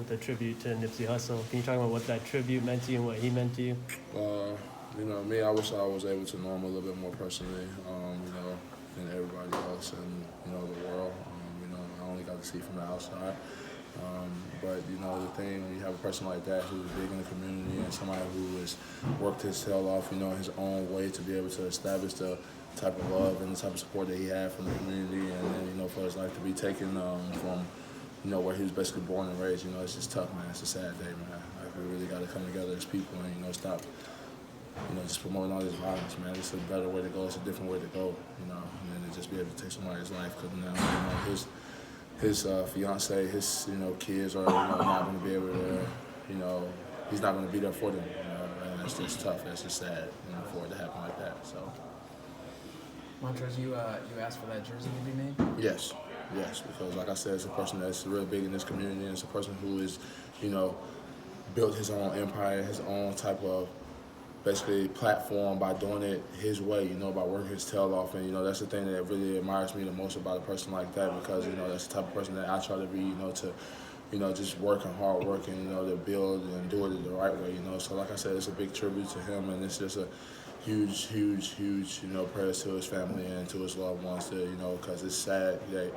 with a tribute to Nipsey Hussle. Can you talk about what that tribute meant to you and what he meant to you? Me, I wish I was able to know him a little bit more personally, than everybody else in, the world. I only got to see from the outside. But the thing, when you have a person like that who's big in the community and somebody who has worked his tail off, in his own way to be able to establish the type of love and the type of support that he had from the community, and then, for his life to be taken from, where he was basically born and raised, it's just tough, man. It's a sad day, man. Like, we really got to come together as people and, stop, just promoting all this violence, man. It's a better way to go. It's a different way to go, and then to just be able to take somebody's life, because now, his fiance, his kids are not going to be able to, he's not going to be there for them, and it's just tough. It's just sad, for it to happen like that. So. Montrezl, you asked for that jersey to be made? Yes, because like I said, it's a person that's real big in this community, and it's a person who is, built his own empire, his own type of basically platform by doing it his way, by working his tail off. And, that's the thing that really admires me the most about a person like that, because, that's the type of person that I try to be, just working hard, working, to build and do it the right way, So like I said, it's a big tribute to him, and it's just a huge, prayers to his family and to his loved ones, because it's sad that,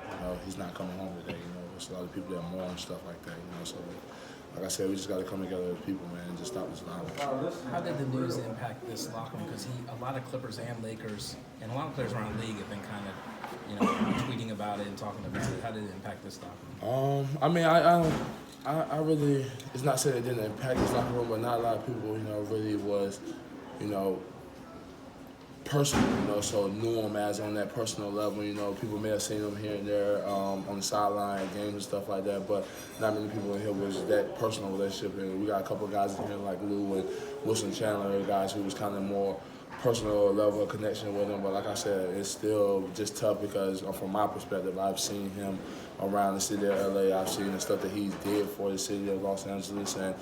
he's not coming home today, There's a lot of people that mourn and stuff like that, So, like I said, we just got to come together as people, man, and just stop this violence. How did the news impact this locker room? Because a lot of Clippers and Lakers, and a lot of players around the league have been kind of, tweeting about it and talking about it. How did it impact this locker room? I really, it's not saying it didn't impact this locker room, but not a lot of people, really was, personal, so knew him as on that personal level. People may have seen him here and there on the sideline at games and stuff like that, but not many people in here was that personal relationship. And we got a couple of guys in here like Lou and Wilson Chandler, guys who was kind of more personal level of connection with him. But like I said, it's still just tough because from my perspective, I've seen him around the city of LA. I've seen the stuff that he did for the city of Los Angeles, and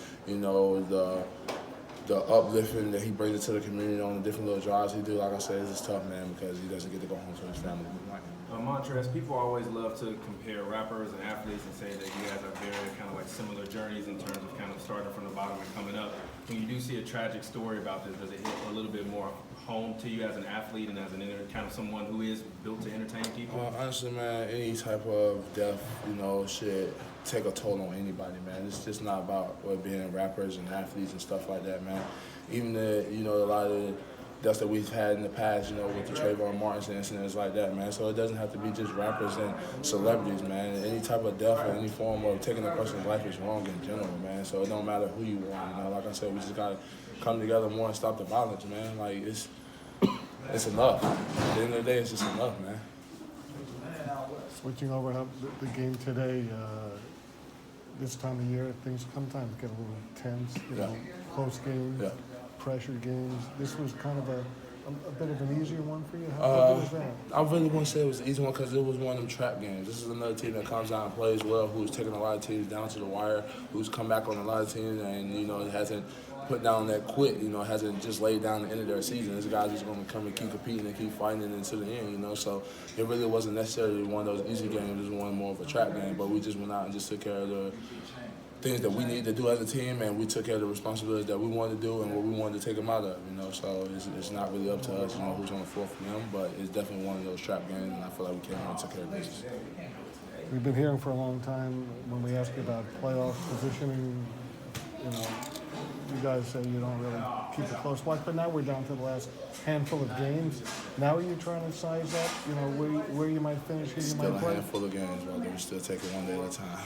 the uplifting that he brings it to the community on the different little drives he do. Like I said, it's just tough, man, because he doesn't get to go home to his family. Montrezl, people always love to compare rappers and athletes and say that you guys are very kind of like similar journeys in terms of kind of starting from the bottom and coming up. When you do see a tragic story about this, does it hit a little bit more home to you as an athlete and as kind of someone who is built to entertain people? Honestly, man, any type of death, should take a toll on anybody, man. It's just not about being rappers and athletes and stuff like that, man. Even a lot of the deaths that we've had in the past, with the Trayvon Martin incidents like that, man. So it doesn't have to be just rappers and celebrities, man. Any type of death or any form of taking a person's life is wrong in general, man. So it don't matter who you are, Like I said, we just gotta come together more and stop the violence, man. Like it's enough. At the end of the day, it's just enough, man. Switching over to the game today, this time of year, things sometimes get a little tense, close games, pressure games. This was kind of a bit of an easier one for you? How good was that? I really wouldn't say it was an easy one because it was one of them trap games. This is another team that comes out and plays well, who's taking a lot of teams down to the wire, who's come back on a lot of teams and, hasn't put down that quit, hasn't just laid down the end of their season. This guy's just going to come and keep competing and keep fighting until the end, So it really wasn't necessarily one of those easy games. It was one more of a trap game, but we just went out and just took care of the things that we needed to do as a team, and we took care of the responsibilities that we wanted to do and what we wanted to take them out of, So it's not really up to us, who's on the floor for them, but it's definitely one of those trap games, and I feel like we came out and took care of business. We've been hearing for a long time when we ask you about playoff positioning, you guys say you don't really keep a close watch, but now we're down to the last handful of games. Now are you trying to size up, where you might finish, who you might play? Still a handful of games, brother. We still take it one day at a time.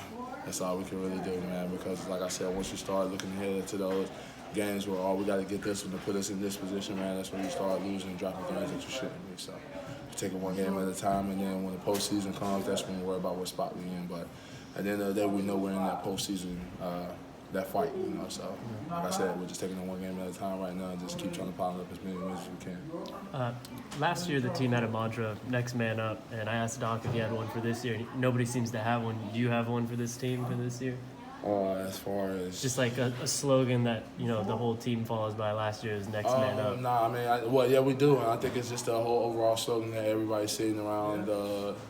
That's all we can really do, man, because like I said, once you start looking ahead to those games where, we got to get this one to put us in this position, man, that's when you start losing and dropping games that you shouldn't be. So we take it one game at a time, and then when the postseason comes, that's when we worry about what spot we're in. But at the end of the day, we know we're in that postseason, that fight, So like I said, we're just taking it one game at a time right now and just keep trying to pile up as many wins as we can. Last year, the team had a mantra, next man up, and I asked Doc if he had one for this year. Nobody seems to have one. Do you have one for this team for this year? As far as just like a slogan that the whole team follows by. Last year's next man up. Nah, I mean, we do. And I think it's just a whole overall slogan that everybody's saying around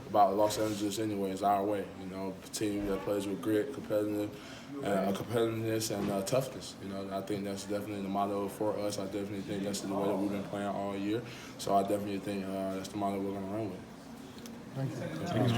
about Los Angeles anyway. It's our way. A team that plays with grit, competitive, competitiveness and toughness. You know, I think that's definitely the motto for us. I definitely think that's the way that we've been playing all year. So I definitely think that's the motto we're going to run with. Thank you.